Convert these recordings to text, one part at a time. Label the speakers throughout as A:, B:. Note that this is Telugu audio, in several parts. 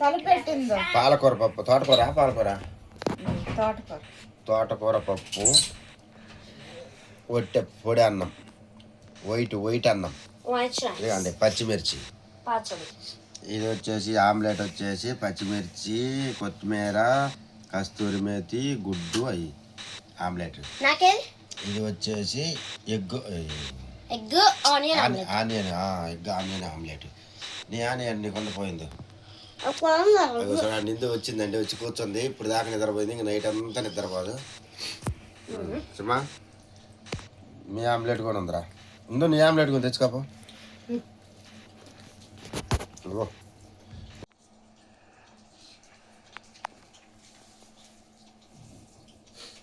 A: కలిపెట్టిందో
B: పాలకూర పప్పు, తోటకూర పాలకూర,
A: తోటకూర,
B: తోటకూర పప్పు, పొడి అన్నం, వైట్ అన్నం, ఇదిగండి పచ్చిమిర్చి, ఇది వచ్చేసి ఆమ్లెట్ వచ్చేసి పచ్చిమిర్చి, కొత్తిమీర, కస్తూరి మేతి, గుడ్డు అవి ఆమ్లెట్. ఇది వచ్చేసి egg onion egg onion omelette. నీ ఆనియన్ నీ కొంత పోయింది నిందు వచ్చిందండి, వచ్చి కూర్చుంది. ఇప్పుడు దాకా నిద్రపోయింది, ఇంక నైట్ అంతా నిద్రపోదు. సుమా మీ ఆమ్లెట్ కూడా ఉందిరా, ఉందో నీ ఆమ్లెట్ కూడా తెచ్చుకోపో.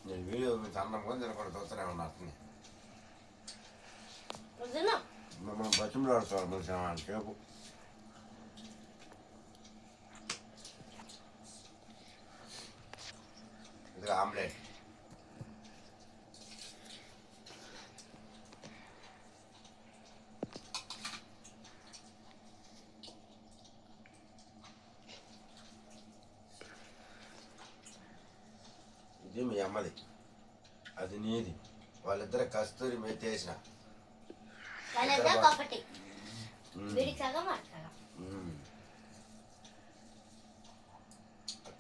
B: నేను వీడియో అన్నం కూడా తినకుండా చూస్తూనే ఉన్నా. మనం బతిమలాడుకోవాలి మనిషి సేపు. ఇది ఆమ్లెట్. ఇది మీ అమ్మది, అది నీది. వాళ్ళిద్దరు కస్తూరి మేతి వేసిన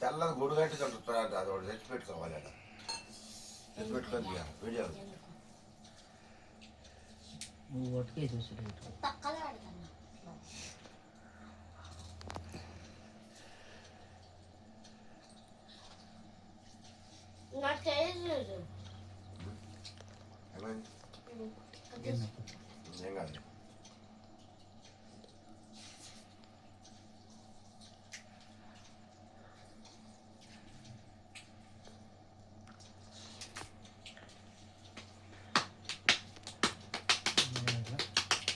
B: తెల్లది గుడి గంట చదువుతాడు, అది ఒకటి తెచ్చి పెట్టుకోవాలి. అలా తెచ్చి పెట్టుకొని వీడియో ఏం కాదు.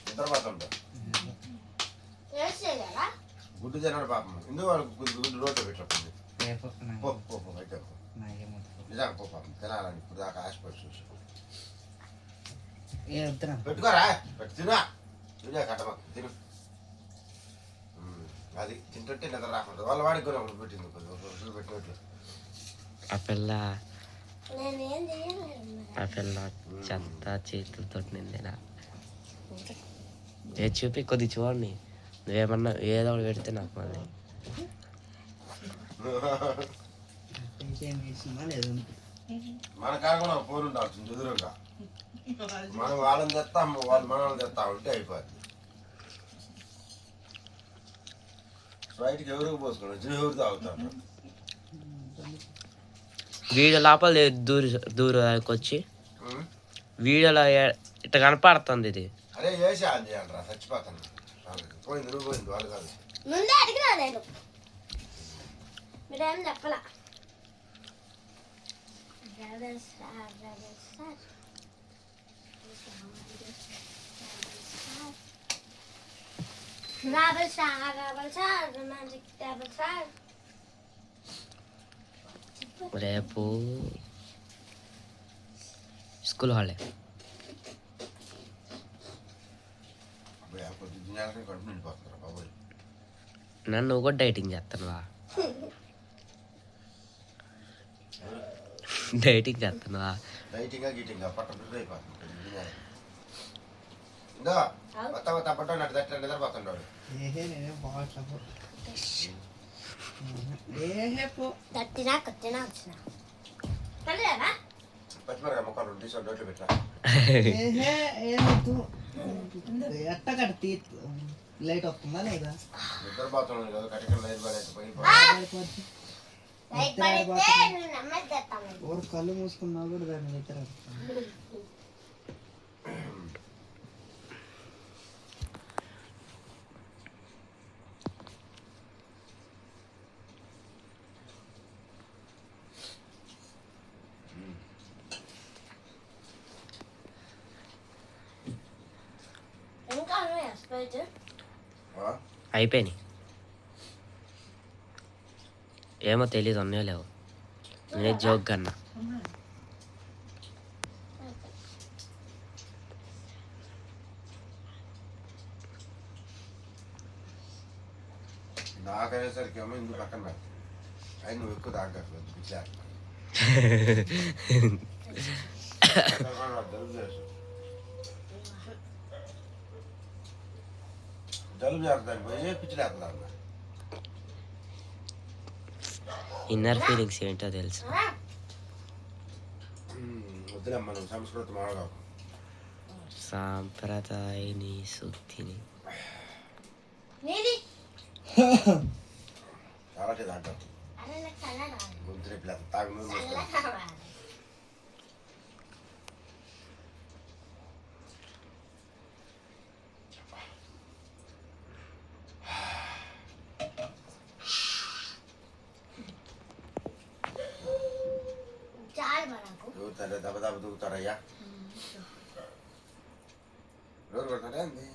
B: నిద్రపోతుంటా గుడ్డు తిన్నాడు పాపం. ఎందుకు వాళ్ళు గుడ్డు రోడ్డు పెట్టండి అయితే నిజాం పో పాపం తినాలని ఇప్పుడు దాకా ఆశపడి చూసి పెట్టుకోరా, పెట్టు తినా తినే కట్టమా తిను. అది తింటుంటే నిద్ర రాకుండా వాళ్ళ వాడికి కూడా ఒకటి పెట్టింది, కొద్దిగా పెట్టినట్లు.
C: ఆ పిల్ల చెత్త చేతులతో నిండినా ఏ చూపి కొద్ది చూడండి. నువ్వేమన్నా ఏదో ఒకటి పెడితే నాకు మళ్ళీ
B: మన కాకుండా ఫోన్ ఉండాల్సింది ఎదురుగా. మనం వాళ్ళని తెస్తాం, వాళ్ళు మనల్ని తెస్తా ఉంటే అయిపోద్ది. స్ప్రైట్కి ఎవరికి పోసుకోండి, ఎవరు తాగుతారు.
C: వీడియో లోపల దూరకొచ్చి వీడియోలో ఇట్లా కనపడుతుంది ఇది.
B: అరే వేసి ఆన్ చేయాలరా, చచ్చిపోతాను. పోయింది నువ్వు పోయింది వాళ్ళు కాదు.
D: ముందే అడిగినా నేను, మీరేం చెప్పలా.
C: రేపు స్కూల్ హాలిడే. నన్ను కూడా డైటింగ్ చేస్తానువా, డైటింగ్ చేస్తానువా.
B: నిద్రపోతుంటాడు. పచ్చిమిరకాయ ముక్కలు తీసుకొని నోట్లో పెట్టా.
A: ఎట్ట కట్టి లైట్ వస్తుందా లేదా?
B: నిద్రపోతున్నాడు కదా, కటికలు లైట్ పడేసి
A: ఎవరు కళ్ళు మూసుకున్నా కూడా దాన్ని నిద్ర.
C: అయిపోయినాయి. ఏమో తెలీదు, ఉన్నాయో లేవు. నేనే జోక్ కన్నా
B: నాకనేసరికి నీకేమో ఇందుకు పక్కన పెడతా అవి నువ్వు ఎక్కువ తాగట్లేదు పిచ్చిలే జలుబు చేస్తాను పోయి పిచ్చిలేస్తుంది అన్న
C: ఇన్నర్ ఫీలింగ్స్ ఏంటో తెలుసు.
B: వద్దులేమ్మా నువ్వు సంస్కృతి మాడగా
C: సాంప్రదాయని శుద్ధిని
B: చాలా తాగుతావు గొంతు రేపు తాగు దూకుతారా దెబ్బ దెబ్బ దూకుతారయ్యా రోజు కొడతారా అండి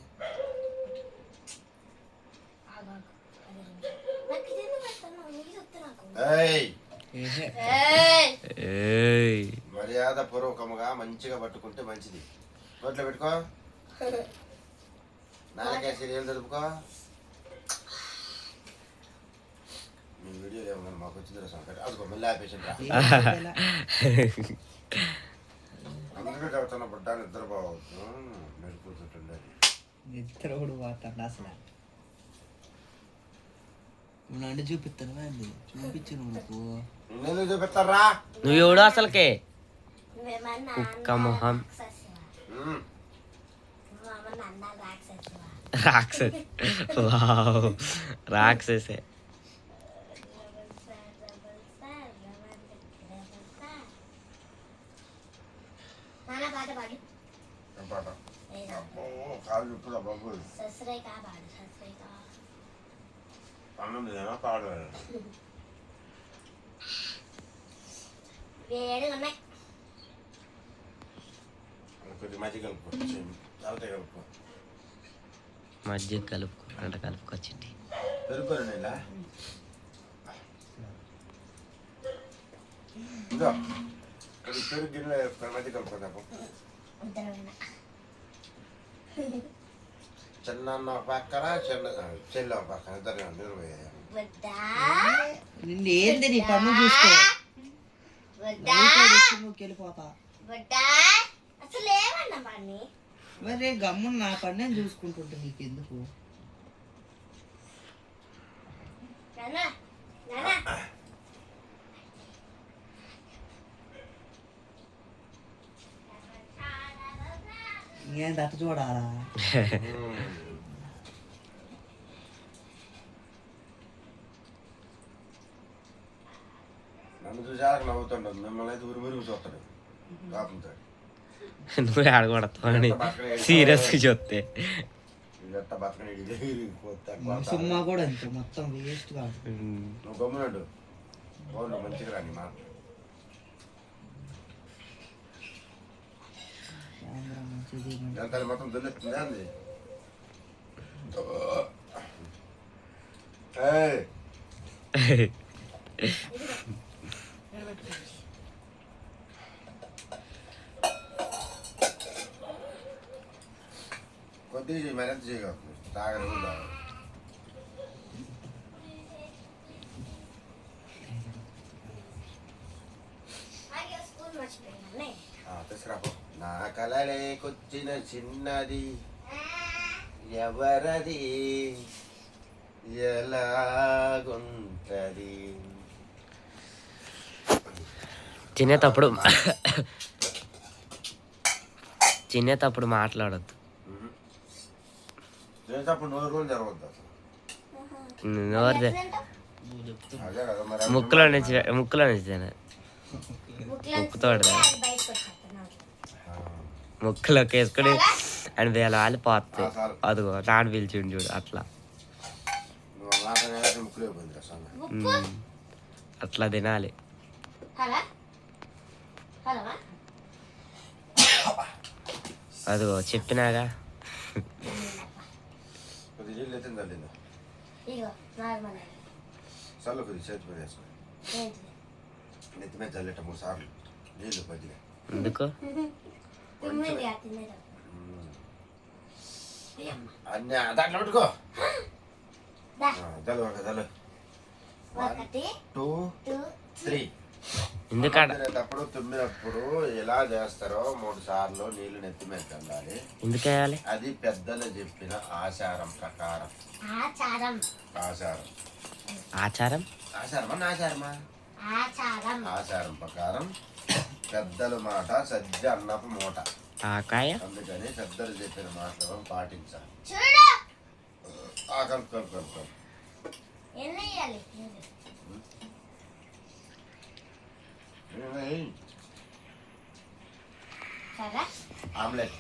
B: మర్యాద పూర్వకముగా మంచిగా పట్టుకుంటే మంచిది. నోట్లో పెట్టుకో నాలుగే సీరియల్ తెలుపుకో. మీ వీడియోలు ఏమన్నా మాకు వచ్చింది అదిగో మళ్ళీ ఆపేసింది అందరూ చదువుతున్న బుడ్డా నిద్రపోవచ్చు మెరుకుతుండే
A: నిద్ర కూడా పోతాడు అసలు నన్ను చూపిస్తాను అండి చూపించు నువ్వు
B: నేను చూపిస్తారా
C: నువ్వు ఎవడు అసలుకే కుక్క మొహం రాక్షస్ వావ్ రాక్షసే
B: కాదు ఇప్పుడు బాబు అన్నం తినా పాడు కొద్ది మధ్య కలుపుకో తాగుతాయి కలుపుకో
C: మధ్య కలుపుకో అంటే కలుపుకొచ్చింది
B: పెరుగుకోరు ఇలా ఇదో కొద్ది పెరుగు గిన్నె మధ్య కలుపుకో నాకు చిన్న పక్కన చిన్న చెల్లి పక్కన ఇద్దరు నిర్వహణ
A: నిన్ను ఏంది నీ పన్ను చూసుకో వెళ్ళిపోతా మరి గమ్మున నా పని నేను చూసుకుంటుంటా నీకు ఎందుకు ఇంకేంటి అట్ట చూడాలా
B: నన్ను చూసాక నవ్వుతుండదు మిమ్మల్ని అయితే ఉరిమురుగు చూస్తాడు కాపుతాడు
C: నువ్వు ఆడకూడతావు సీరియస్ చూస్తే
A: సినిమా కూడా అంతే మొత్తం వేస్ట్ కాదు
B: నువ్వు గమ్మునాడు బాగుండు మంచిగా రాని మాట ఎంత మొత్తం దొల్లుతుందా అంది కొద్దిగా మరింత చేయగలుగుతుంది తాగడం తీసుకురాపో నా కలలేకొచ్చిన చిన్నది ఎవరది ఎలాగుంటది
C: తినేటప్పుడు మాట్లాడద్దు
B: తినేటప్పుడు నోరు రోజులు జరగద్దు
C: నోరు ముక్కులో నుంచి తినే ముక్కుతోడు ముక్కులోకి వేసుకొని అండ్ వేళ వాళ్ళు పోతాయి అదిగో నాన్న పిలిచిండు చూడు అట్లా అట్లా తినాలి అదిగో చెప్పినాగా
B: నెత్తి మీద చల్లట 3 సార్లు నీళ్ళు కొద్దిగా
C: ఎందుకు
B: అన్నీ దాంట్లో పెట్టుకో చల్లు చల్లు 2 3
C: ఎందుకడ
B: తినేటప్పుడు తుమ్మినప్పుడు ఎలా చేస్తారో 3 సార్లు నీళ్లు నెత్తి మీద చల్లాలి.
C: ఎందుకు వేయాలి?
B: అది పెద్దలు చెప్పిన ఆచారం ప్రకారం.
C: ఆచారం
B: ఆచారం ప్రకారం పెద్దల మాట సద్య అన్నపు మూట.
C: ఆకాయ
B: అందుకని పెద్దలు చెప్పిన మాటలను పాటించాలి. కలుపు ఆమ్లెట్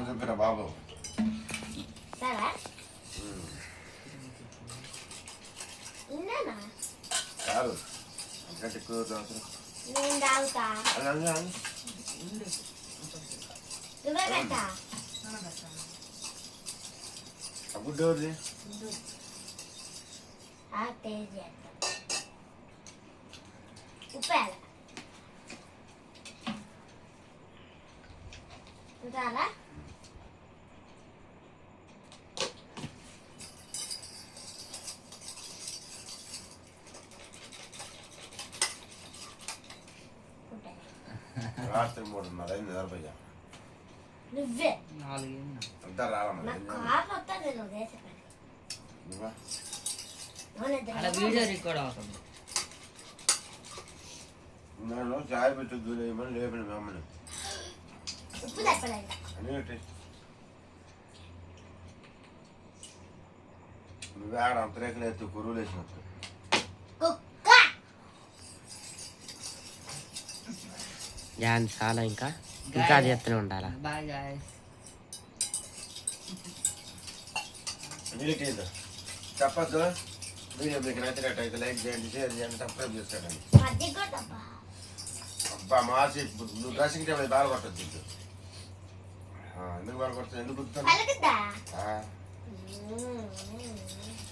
B: చెప్పిన బాబు కాదు గట్టి కూర గుడ్డు
D: ఉప్పాల చాలా
B: రాత్రి 3:30 అయింది నిద్రపోయా.
D: నువ్వే
B: అంతా రాలమ్మా.
D: కాపు వస్తుంది నువ్వు చేసే పని
A: అలా వీడియో రికార్డ్ అవుతుంది.
B: నేను చాయ్ పెట్టు లేమని లేపిన మేమని
D: ఉప్పు తప్పలేదు
B: అనేటి నువ్వే ఆడ అంతరేకలు ఎత్తు కురువులు వేసినట్టు.
D: కుక్క
C: యాన్ చాలా ఇంకా అది ఎత్తనే ఉండాలా?
A: Bye guys.
B: నీకేదో చెప్పద్దు. వీడియో మీకు నచ్చినట్టయితే లైక్ చేయండి, షేర్ చేయండి, సబ్స్క్రైబ్ చేసుకోండి.
D: మజ్జిగ కూడా తప్ప
B: అబ్బా మార్చి నువ్వు డ్రెస్సింగ్ టేబుల్ బాగా పట్టద్దు. ఎందుకు బాగా పడుతుంది? ఎందుకు గుర్తుంది?
D: పలుకుద్దా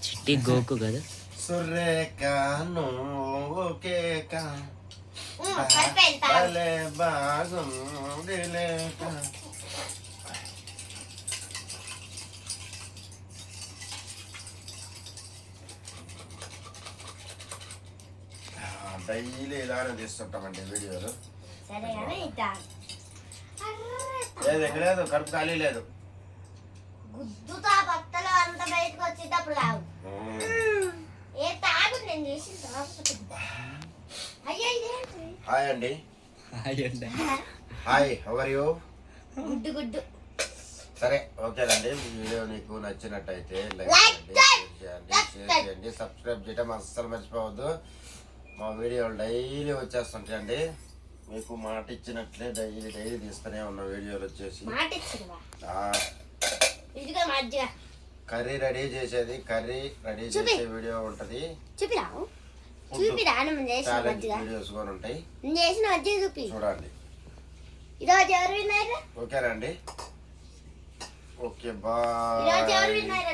C: చిట్టి గోకు కదా.
B: సురేఖను కేక
D: సరిపోయింది
B: భలే బాగుం లేక డైలీ ఇలానే తీస్తుంటామండి వీడియోలు.
D: సరే కానీ ఇద్దా
B: లేదు ఎక్కడ లేదు, కడుపు ఖాళీ లేదు.
D: గుద్దుతా బట్టలు అంత బయటకు వచ్చేటప్పుడు కాదు ఏ తాగు నేను చేసిన తాగు అయ్యో ఇదేంటి
B: హాయ్ అండి. Hi how are you?
D: Good good
B: సరే ఓకేనండి. మీ వీడియో నీకు నచ్చినట్టయితే లైక్ చేయండి, షేర్ చేయండి, సబ్స్క్రైబ్ చేయడం అస్సలు మర్చిపోవద్దు. మా వీడియోలు డైలీ వచ్చేస్తుంటాయండి. మీకు మాట ఇచ్చినట్లే డైలీ తీస్తూనే ఉన్న వీడియోలు వచ్చేసి
D: మాట ఇచ్చినవా ఇదిగో మజ్జిగ
B: కర్రీ రెడీ చేసేది, కర్రీ రెడీ చేసే వీడియో ఉంటది.
D: చూపిరావు చూపిరా నేను చేసిన మజ్జిగ
B: వీడియోస్ కూడా ఉంటాయి.
D: నేను చేసిన మజ్జిగ చూపి
B: చూడండి.
D: ఈరోజు ఎవరు విన్నారు?
B: ఓకేనండి. ఓకే
D: ఈరోజు ఎవరు
B: బాయ్.
D: విన్నారు?